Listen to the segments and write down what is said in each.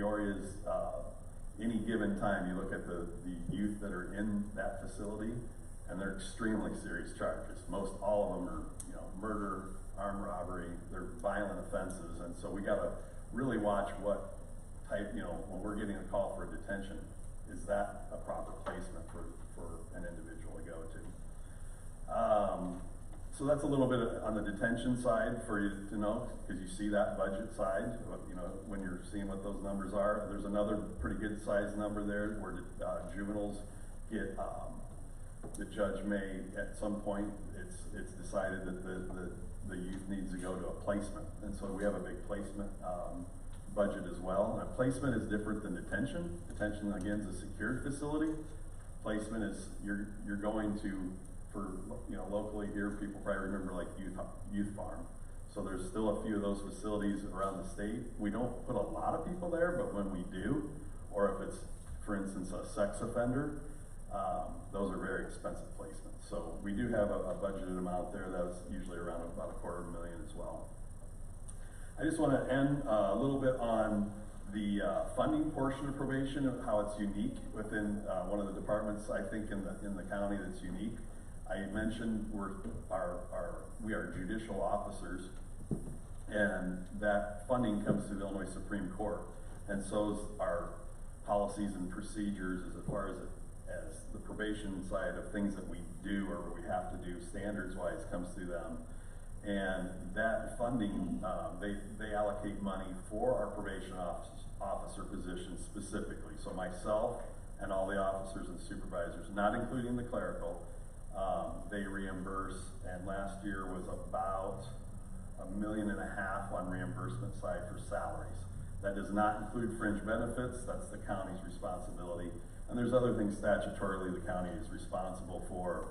Peoria's, any given time, you look at the youth that are in that facility, and they're extremely serious charges. Most all of them are, you know, murder, armed robbery, they're violent offenses, and so we gotta really watch what type, you know, when we're getting a call for a detention, is that a proper placement for an individual to go to? So that's a little bit on the detention side for you to know, because you see that budget side, you know, when you're seeing what those numbers are. There's another pretty good size number there where juveniles get, the judge may, at some point, it's decided that the youth needs to go to a placement. And so we have a big placement budget as well. And a placement is different than detention. Detention, again, is a secured facility. Placement is, you're going to, for, you know, locally here, people probably remember like youth farm. So there's still a few of those facilities around the state. We don't put a lot of people there, but when we do, or if it's, for instance, a sex offender, those are very expensive placements. So we do have a budgeted amount there that's usually around about $250,000 as well. I just want to end a little bit on the funding portion of probation, of how it's unique within one of the departments, I think, in the county that's unique. I mentioned we are judicial officers, and that funding comes through the Illinois Supreme Court, and so is our policies and procedures as far as the probation side of things that we do or we have to do standards-wise comes through them. And that funding, they allocate money for our probation officer positions specifically. So myself and all the officers and supervisors, not including the clerical, they reimburse, and last year was about $1.5 million on reimbursement side for salaries. That does not include fringe benefits, that's the county's responsibility. And there's other things statutorily the county is responsible for,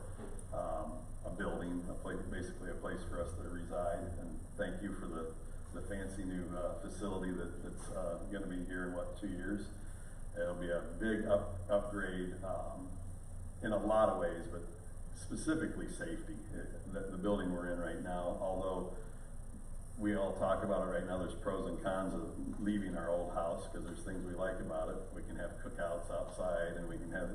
a building, basically a place for us to reside. And thank you for the fancy new facility that's gonna be here in, what, 2 years? It'll be a big upgrade in a lot of ways, but specifically safety. The building we're in right now, although we all talk about it right now, there's pros and cons of leaving our old house, because there's things we like about it. We can have cookouts outside, and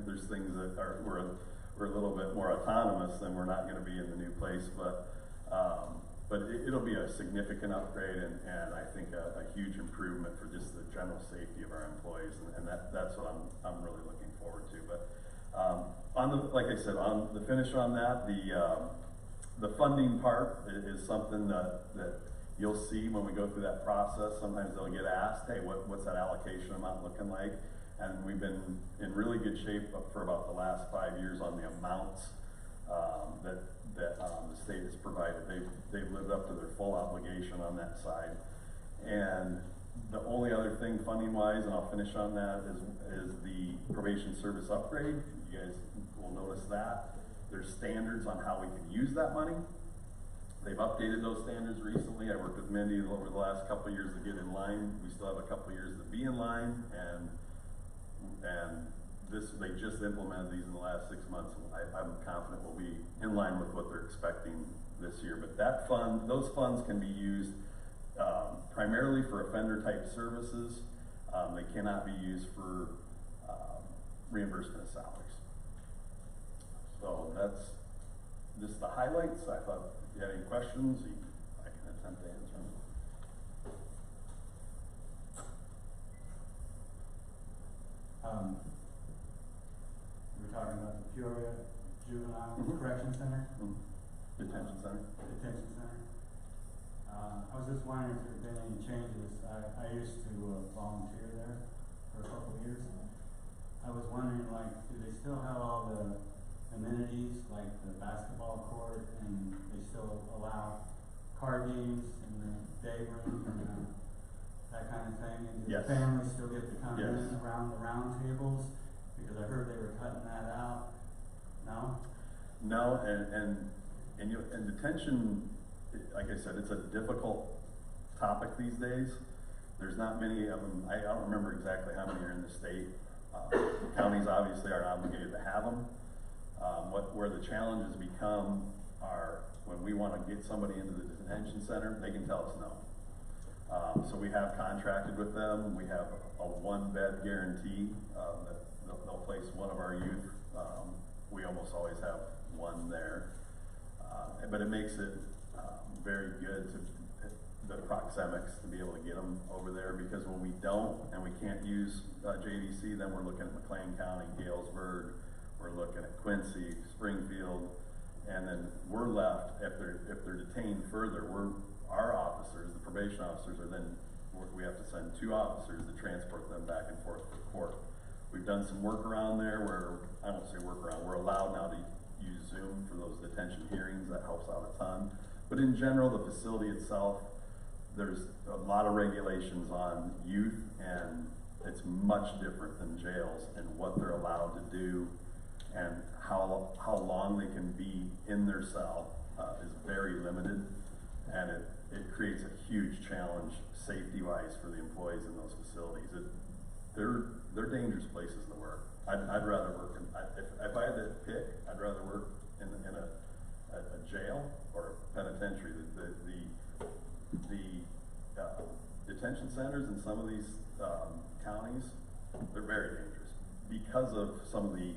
there's things that we're a little bit more autonomous than we're not going to be in the new place, but it'll be a significant upgrade, and I think a huge improvement for just the general safety of our employees, and that's what I'm really looking forward to. But like I said, on the finish on that, the funding part is something that you'll see when we go through that process. Sometimes they'll get asked, hey, what's that allocation amount looking like? And we've been in really good shape for about the last 5 years on the amounts that the state has provided. They've lived up to their full obligation on that side. And the only other thing funding-wise, and I'll finish on that, is the probation service upgrade. You guys will notice that. There's standards on how we can use that money. They've updated those standards recently. I worked with Mindy over the last couple of years to get in line. We still have a couple of years to be in line, and they just implemented these in the last 6 months. I'm confident we'll be in line with what they're expecting this year. But those funds can be used primarily for offender type services. They cannot be used for reimbursement of salaries. So that's just the highlights. I thought if you had any questions, I can attempt to answer them. We're talking about the Peoria Juvenile Correction Center? Detention Center. Detention Center. I was just wondering if there had been any changes. I used to volunteer there for a couple of years. I was wondering, like, do they still have all the amenities, like the basketball court, and they still allow card games in the day room and that kind of thing? And do Yes. the families still get to come Yes. in around the round tables? Because I heard they were cutting that out. No? No, and detention, like I said, it's a difficult topic these days. There's not many of them. I don't remember exactly how many are in the state. Counties obviously are obligated to have them. Where the challenges become are when we want to get somebody into the detention center, they can tell us no. So we have contracted with them. We have a 1-bed guarantee, that they'll place one of our youth. We almost always have one there. But it makes it, very good to, the proxemics, to be able to get them over there, because when we don't, and we can't use, JDC, then we're looking at McLean County, Galesburg, we're looking at Quincy, Springfield, and then we're left, if they're detained further, our officers, the probation officers, are then, we have to send 2 officers to transport them back and forth to court. We've done some work around there where, I won't say work around, we're allowed now to use Zoom for those detention hearings. That helps out a ton. But in general, the facility itself, there's a lot of regulations on youth, and it's much different than jails and what they're allowed to do, and how long they can be in their cell is very limited, and it creates a huge challenge safety-wise for the employees in those facilities. They're dangerous places to work. I'd rather work if I had to pick, I'd rather work in a jail or a penitentiary. The detention centers in some of these counties, they're very dangerous because of some of the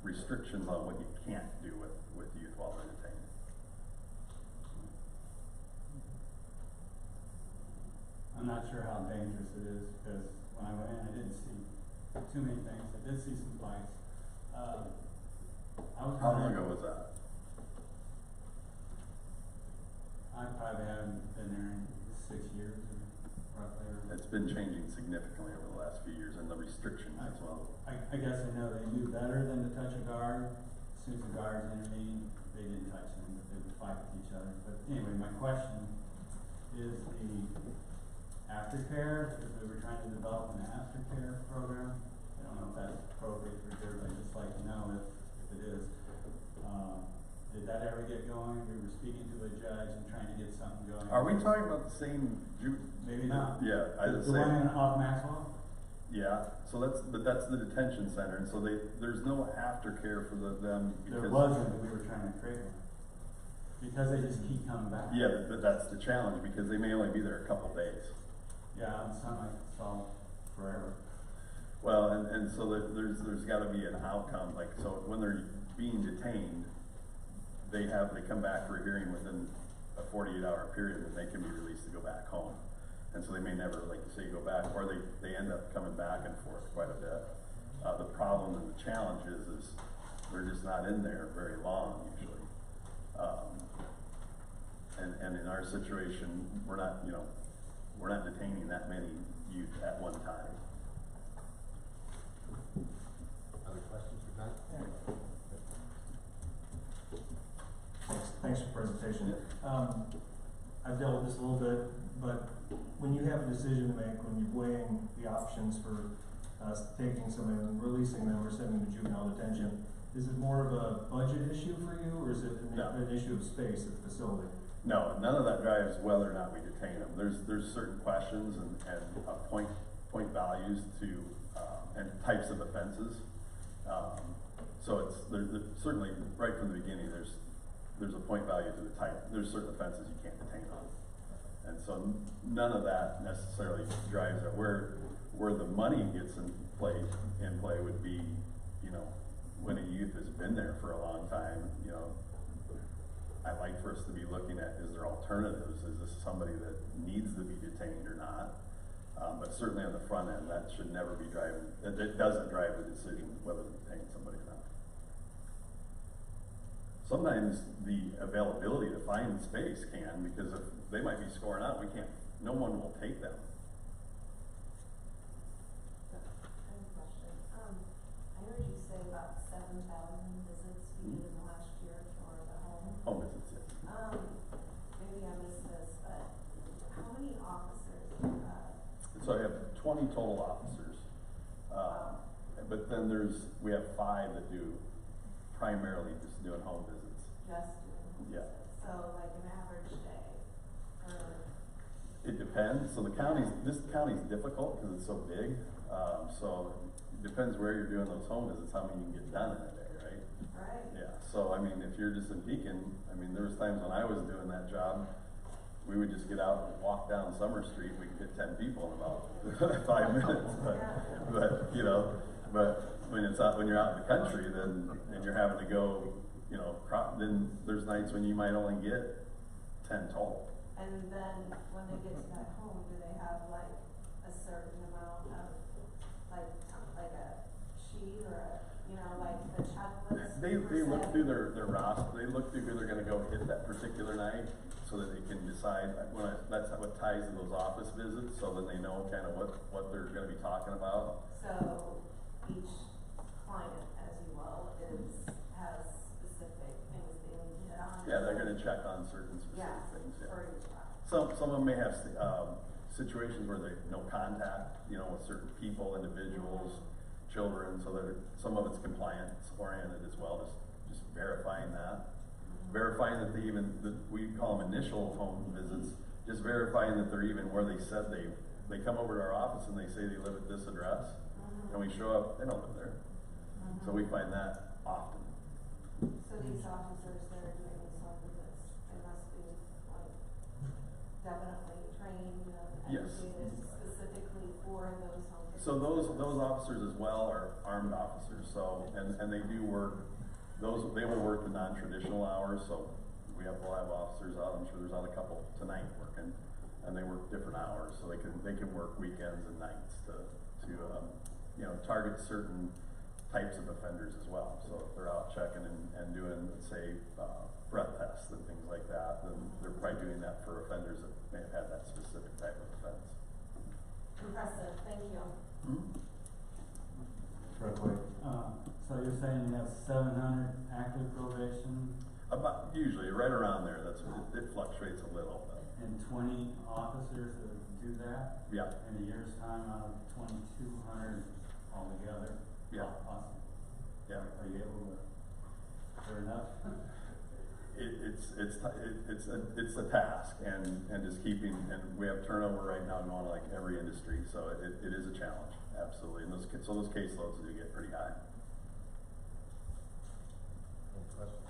restrictions on what you can't do with youth while they're detained. I'm not sure how dangerous it is, because when I went in, I didn't see too many things. I did see some fights. How long ago was that? I probably haven't been there in 6 years, roughly. It's been changing significantly over the last few years, and the restrictions as well. I guess I know they knew better than to touch a guard. As soon as the guards intervened, they didn't touch them, but they would fight with each other. But anyway, my question is the aftercare, because we were trying to develop an aftercare program. I don't know if that's appropriate for here, but I'd just like to know if it is. Did that ever get going? We were speaking to a judge and trying to get something going. Are we talking about the same? Maybe not. Yeah, The one off Maxwell? Yeah, so that's the detention center, and so there's no aftercare for them. There wasn't, but we were trying to create one. Because they just keep coming back. Yeah, but that's the challenge, because they may only be there a couple days. Yeah, and some I saw forever. Well, and so there's gotta be an outcome, like, so when they're being detained, they come back for a hearing within a 48-hour period, and they can be released to go back home. And so they may never, like you say, go back, or they end up coming back and forth quite a bit. The problem and the challenge is they're just not in there very long usually. And in our situation, we're not detaining that many youth at one time. Other questions for Doug? Yeah. Thanks for the presentation. I've dealt with this a little bit, but when you have a decision to make, when you're weighing the options for taking someone and releasing them or sending them to juvenile detention, is it more of a budget issue for you, or is it an issue of space at the facility? No, none of that drives whether or not we detain them. There's certain questions and point values to and types of offenses. So there's certainly right from the beginning there's a point value to the type. There's certain offenses you can't detain on, and so none of that necessarily drives it. Where the money gets in play would be, when a youth has been there for a long time, I'd like for us to be looking at, is there alternatives? Is this somebody that needs to be detained or not? But certainly on the front end, that should never be driving, it doesn't drive the decision whether to detain somebody or not. Sometimes the availability to find space can, because if they might be scoring out, no one will take them. I have a question. I heard you say about 7,000 visits you did in the last year for the home. Home visits, yes. Maybe I missed this, but how many officers do you have? So I have 20 total officers. But then we have 5 that do primarily just doing home visits. Just doing home Yeah. visits. So like an average day It depends. So this county's difficult because it's so big. So it depends where you're doing those home visits, how many you can get done in a day, right? Right. Yeah. So if you're just in Beacon, there was times when I was doing that job, we would just get out and walk down Summer Street, we could get 10 people in about 5 minutes, but, you know, but when it's out, when you're out in the country, then, and you're having to go, you know, then there's nights when you might only get 10 total. And then when they get to that home, do they have like a certain amount of, like a sheet or a, you know, like the checklist? They look through their roster, they look through who they're gonna go hit that particular night, so that they can decide, that's what ties to those office visits, so then they know kind of what they're gonna be talking about. So each client, as you will, has specific things they need to hit on? Yeah, they're gonna check on certain specific things, yeah. For each client. Some of them may have, situations where they, no contact, you know, with certain people, individuals, children, so that some of it's compliance oriented as well, just verifying that. Verifying that we call them initial home visits, just verifying that they're even where they said they come over to our office and they say they live at this address, and we show up, they don't live there. So we find that often. So these officers that are doing these home visits, they must be like definitely trained and Yes. educated specifically for those home visits? So those officers as well are armed officers, so, and they do work, they will work the non-traditional hours, so we'll have officers out, I'm sure there's on a couple tonight working, and they work different hours, so they can work weekends and nights to you know, target certain types of offenders as well. So if they're out checking and doing, say, breath tests and things like that, then they're probably doing that for offenders that may have had that specific type of offense. Impressive, thank you. Real quick. So you're saying you have 700 active probation About, usually, right around there, it fluctuates a little, but, and 20 officers that do that? yeah. In a year's time, out of 2,200 altogether? Yeah. Awesome. Yeah. Are you able to turn up? It's a task, and just keeping, and we have turnover right now going like every industry, so it is a challenge, absolutely, and those caseloads do get pretty high. Any questions?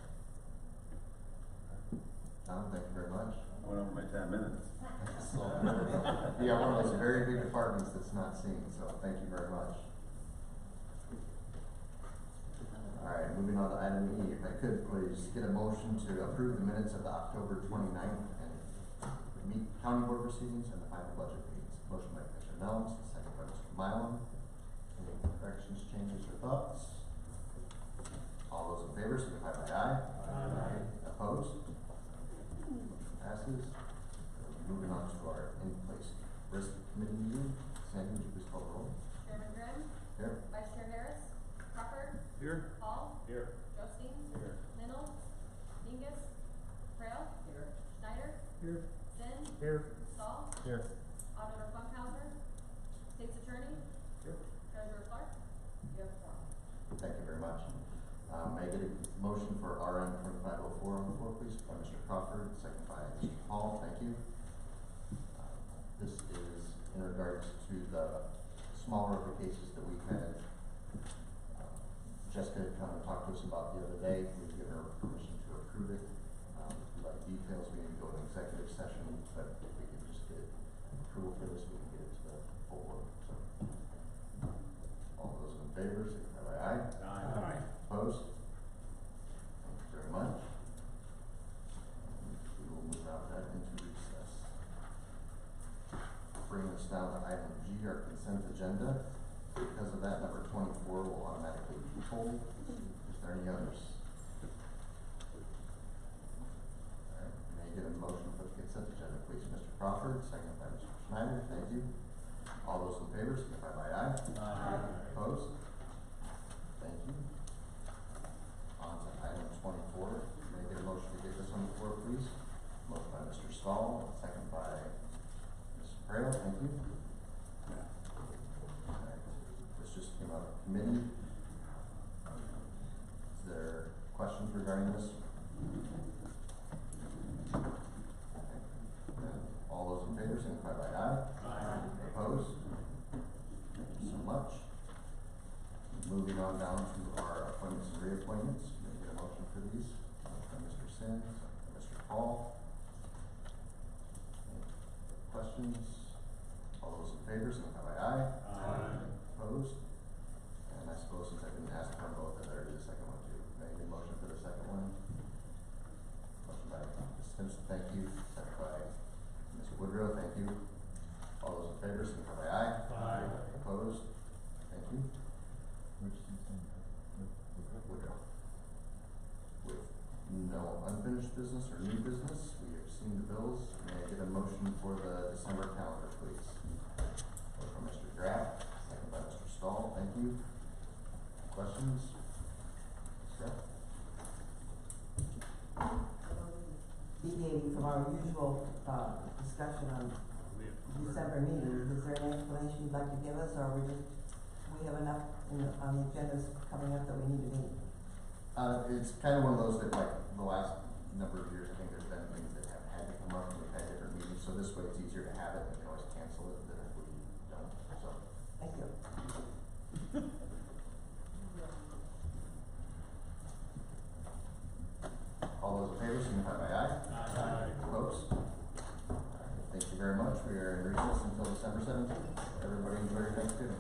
Tom, thank you very much. I went over my 10 minutes. Yeah, one of those very big departments that's not seen, so thank you very much. Alright, moving on to item E, if I could please get a motion to approve the minutes of the October 29th and county board proceedings and the final budget meetings. Motion by Commissioner Nellens, second by Mr. Mylum. Any corrections, changes, or thoughts? All those in favor, signify by aye. Aye. Opposed? Motion passes. Moving on to our in-place risk committee meeting. Sandy, would you please call the roll? Chairman Grimm? Here. Vice Chair Harris? Crawford? Here. Hall? Here. Josteen? Here. Mennel? Mingus? Frail? Here. Schneider? Here. Zinn? Here. Stahl? Here. Auditor Funkhauser? State's Attorney? Here. Treasurer Clark? You have the floor. Thank you very much. May I get a motion for RN 2504 on the floor, please, by Mr. Crawford, second by Mr. Hall, thank you. This is in regards to the smaller of the cases that we've had. Jessica had come and talked to us about the other day, we've given her permission to approve it. If you'd like details, we need to go to executive session, but if we can just get approval for this, we can get it to the full board, so. All those in favor, signify by aye. Aye. Opposed? Thank you very much. We will move out of that into recess. Bring us down to item G, our consent agenda. Because of that, number 24 will automatically be pulled. Is there any others? Alright, may I get a motion for the consent agenda, please? Mr. Crawford, second by Mr. Schneider, thank you. All those in favor, signify by aye. Aye. Opposed? Thank you. On to item 24. May I get a motion to get this on the floor, please? Motion by Mr. Stahl, second by Ms. Frail, thank you. Alright, this just came out of committee. Is there questions regarding this? All those in favor, signify by aye. Aye. Opposed? Thank you so much. Moving on down to our appointments and reappointments. May I get a motion for these? By Mr. Sims, Mr. Hall. questions? All those in favor, signify by aye. Opposed? And I suppose since I didn't ask for both, I better do the second one too. May I get a motion for the second one? Motion by Ms. Simpson, thank you. Second by Ms. Woodrow, thank you. All those in favor, signify by aye. Opposed? Thank you. Woodrow. With no unfinished business or new business, we have seen the bills. May I get a motion for the December calendar, please? Motion from Mr. Graff, second by Mr. Stahl, thank you. Questions? Steph? Deviating from our usual, discussion on December meeting, is there any explanation you'd like to give us, or we have enough on the agendas coming up that we need to meet? It's kind of one of those that, like, the last number of years, I think there's been things that have had to come up, and we've had different meetings, so this way it's easier to have it, and we can always cancel it, than if we don't, so. Thank you. All those in favor, signify by aye. Opposed? Thank you very much, we are in recess until December 17th. Everybody enjoy your Thanksgiving.